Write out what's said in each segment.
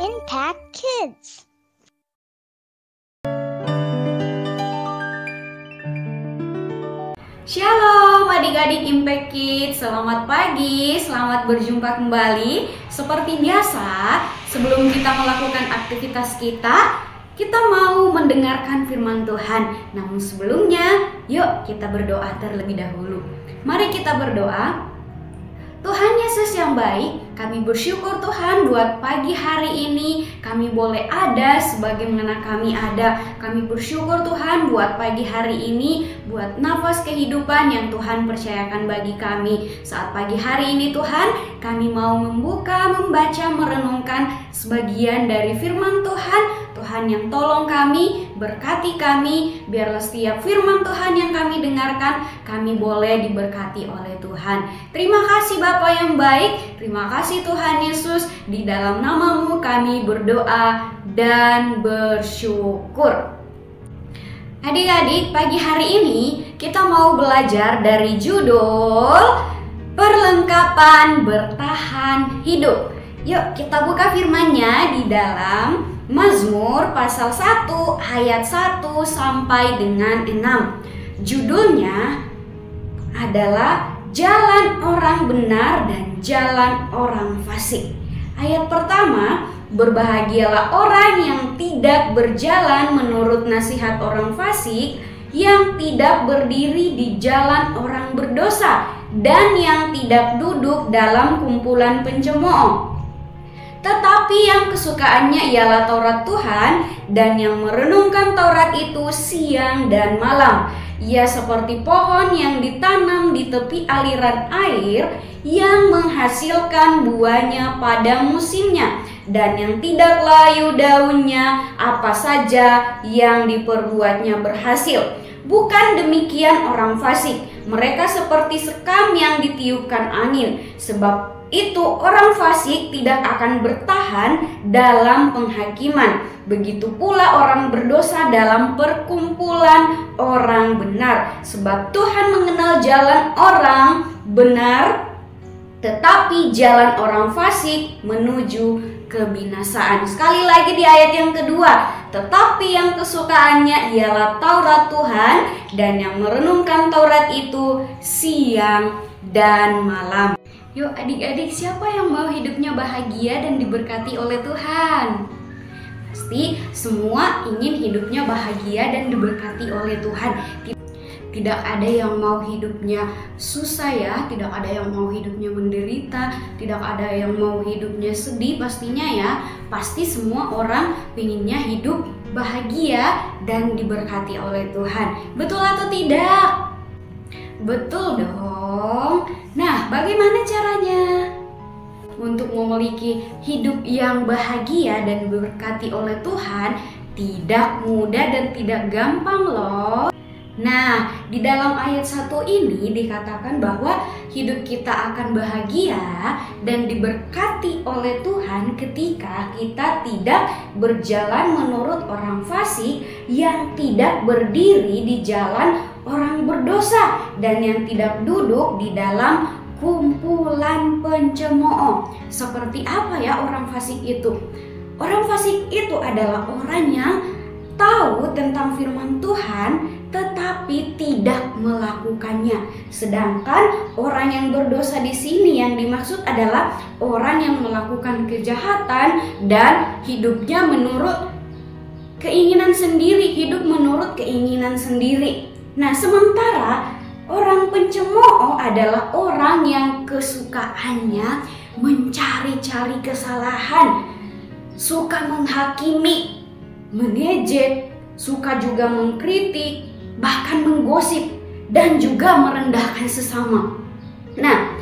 Impact Kids. Shalom adik-adik Impact Kids, selamat pagi, selamat berjumpa kembali. Seperti biasa, sebelum kita melakukan aktivitas kita mau mendengarkan firman Tuhan. Namun sebelumnya, yuk kita berdoa terlebih dahulu. Mari kita berdoa. Tuhan Yesus yang baik, kami bersyukur Tuhan buat pagi hari ini kami boleh ada sebagaimana kami ada. Kami bersyukur Tuhan buat pagi hari ini, buat nafas kehidupan yang Tuhan percayakan bagi kami. Saat pagi hari ini Tuhan, kami mau membuka, membaca, merenungkan sebagian dari firman Tuhan. Tuhan yang tolong kami, berkati kami, biarlah setiap firman Tuhan yang kami dengarkan, kami boleh diberkati oleh Tuhan. Terima kasih Bapa yang baik, terima kasih Tuhan Yesus, di dalam nama-Mu kami berdoa dan bersyukur. Adik-adik, pagi hari ini kita mau belajar dari judul Perlengkapan Bertahan Hidup. Yuk kita buka firman-Nya di dalam Mazmur pasal 1 ayat 1 sampai dengan 6. Judulnya adalah Jalan Orang Benar dan Jalan Orang Fasik. Ayat pertama, berbahagialah orang yang tidak berjalan menurut nasihat orang fasik, yang tidak berdiri di jalan orang berdosa, dan yang tidak duduk dalam kumpulan pencemooh. Tetapi yang kesukaannya ialah Taurat Tuhan, dan yang merenungkan Taurat itu siang dan malam. Ia seperti pohon yang ditanam di tepi aliran air, yang menghasilkan buahnya pada musimnya, dan yang tidak layu daunnya, apa saja yang diperbuatnya berhasil. Bukan demikian orang fasik, mereka seperti sekam yang ditiupkan angin. Sebab itu orang fasik tidak akan bertahan dalam penghakiman. Begitu pula orang berdosa dalam perkumpulan orang benar. Sebab Tuhan mengenal jalan orang benar, tetapi jalan orang fasik menuju kebinasaan. Sekali lagi di ayat yang kedua, tetapi yang kesukaannya ialah Taurat Tuhan, dan yang merenungkan Taurat itu siang dan malam. Yuk adik-adik, siapa yang mau hidupnya bahagia dan diberkati oleh Tuhan? Pasti semua ingin hidupnya bahagia dan diberkati oleh Tuhan. Tidak ada yang mau hidupnya susah ya, tidak ada yang mau hidupnya menderita, tidak ada yang mau hidupnya sedih pastinya ya. Pasti semua orang pinginnya hidup bahagia dan diberkati oleh Tuhan. Betul atau tidak? Betul dong. Nah, bagaimana caranya untuk memiliki hidup yang bahagia dan diberkati oleh Tuhan? Tidak mudah dan tidak gampang loh. Nah, di dalam ayat 1 ini dikatakan bahwa hidup kita akan bahagia dan diberkati oleh Tuhan ketika kita tidak berjalan menurut orang fasik, yang tidak berdiri di jalan orang berdosa, dan yang tidak duduk di dalam kumpulan pencemooh. Seperti apa ya orang fasik itu? Orang fasik itu adalah orang yang tahu tentang firman Tuhan tetapi tidak melakukannya. Sedangkan orang yang berdosa di sini yang dimaksud adalah orang yang melakukan kejahatan dan hidupnya menurut keinginan sendiri, hidup menurut keinginan sendiri. Nah, sementara orang pencemooh adalah orang yang kesukaannya mencari-cari kesalahan, suka menghakimi, mengejek, suka juga mengkritik, bahkan menggosip, dan juga merendahkan sesama. Nah,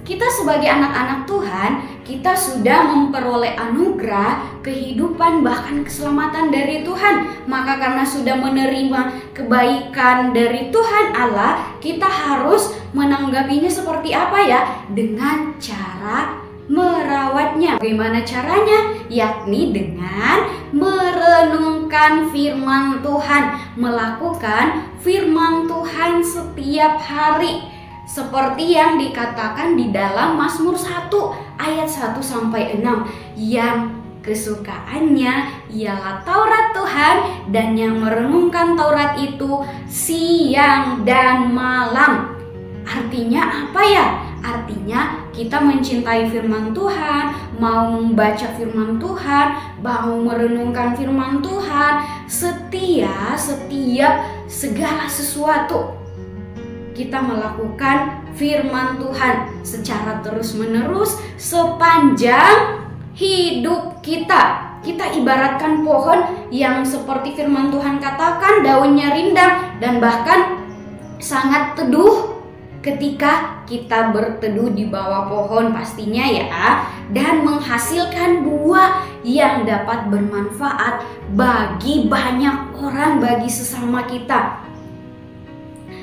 kita sebagai anak-anak Tuhan, kita sudah memperoleh anugerah, kehidupan, bahkan keselamatan dari Tuhan. Maka karena sudah menerima kebaikan dari Tuhan Allah, kita harus menanggapinya seperti apa ya? Dengan cara merawatnya. Bagaimana caranya? Yakni dengan merenungkan firman Tuhan, melakukan firman Tuhan setiap hari. Seperti yang dikatakan di dalam Mazmur 1 ayat 1 sampai 6, yang kesukaannya ialah Taurat Tuhan, dan yang merenungkan Taurat itu siang dan malam. Artinya apa ya? Artinya kita mencintai firman Tuhan, mau membaca firman Tuhan, mau merenungkan firman Tuhan, setiap segala sesuatu kita melakukan firman Tuhan secara terus-menerus sepanjang hidup kita. Kita ibaratkan pohon yang seperti firman Tuhan katakan, daunnya rindang dan bahkan sangat teduh ketika kita berteduh di bawah pohon pastinya ya, dan menghasilkan buah yang dapat bermanfaat bagi banyak orang, bagi sesama kita.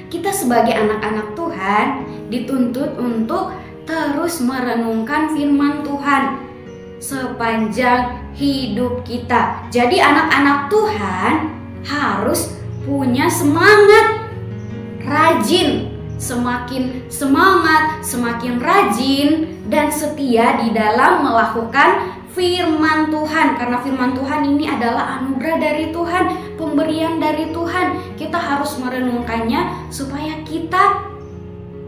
Kita sebagai anak-anak Tuhan dituntut untuk terus merenungkan firman Tuhan sepanjang hidup kita. Jadi anak-anak Tuhan harus punya semangat, rajin. Semakin semangat, semakin rajin dan setia di dalam melakukan firman Tuhan. Karena firman Tuhan ini adalah anugerah dari Tuhan, pemberian dari Tuhan. Kita harus merenungkannya supaya kita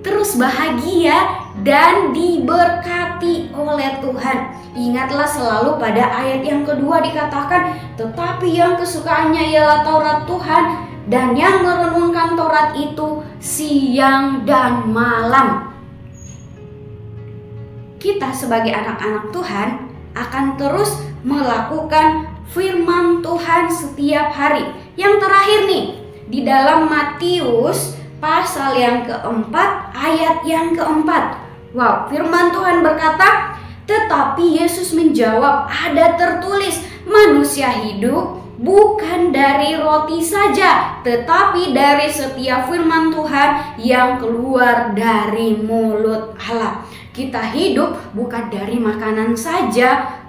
terus bahagia dan diberkati oleh Tuhan. Ingatlah selalu pada ayat yang kedua dikatakan, tetapi yang kesukaannya ialah Taurat Tuhan, dan yang merenungkan Taurat itu siang dan malam. Kita sebagai anak-anak Tuhan akan terus melakukan firman Tuhan setiap hari. Yang terakhir nih, di dalam Matius pasal yang keempat, ayat yang keempat. Wow, firman Tuhan berkata, tetapi Yesus menjawab, ada tertulis, manusia hidup bukan dari roti saja, tetapi dari setiap firman Tuhan yang keluar dari mulut Allah. Kita hidup bukan dari makanan saja,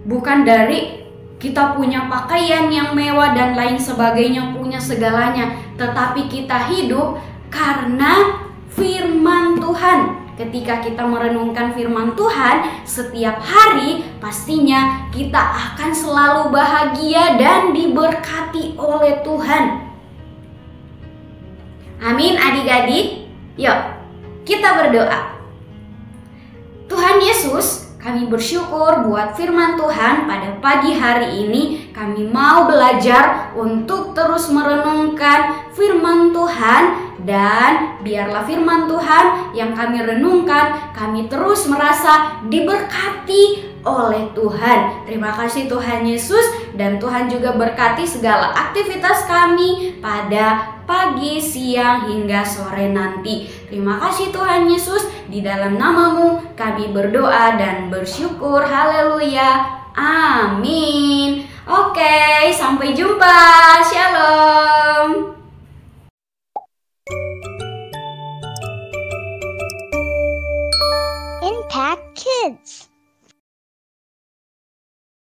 bukan dari kita punya pakaian yang mewah dan lain sebagainya, punya segalanya, tetapi kita hidup karena firman Tuhan. Ketika kita merenungkan firman Tuhan setiap hari, pastinya kita akan selalu bahagia dan diberkati oleh Tuhan. Amin adik-adik. Yuk, kita berdoa. Tuhan Yesus, kami bersyukur buat firman Tuhan pada pagi hari ini. Kami mau belajar untuk terus merenungkan firman Tuhan, dan biarlah firman Tuhan yang kami renungkan, kami terus merasa diberkati oleh Tuhan. Terima kasih Tuhan Yesus, dan Tuhan juga berkati segala aktivitas kami pada pagi, siang, hingga sore nanti. Terima kasih Tuhan Yesus, di dalam nama-Mu kami berdoa dan bersyukur. Haleluya. Amin. Oke, sampai jumpa. Shalom. Impact Kids.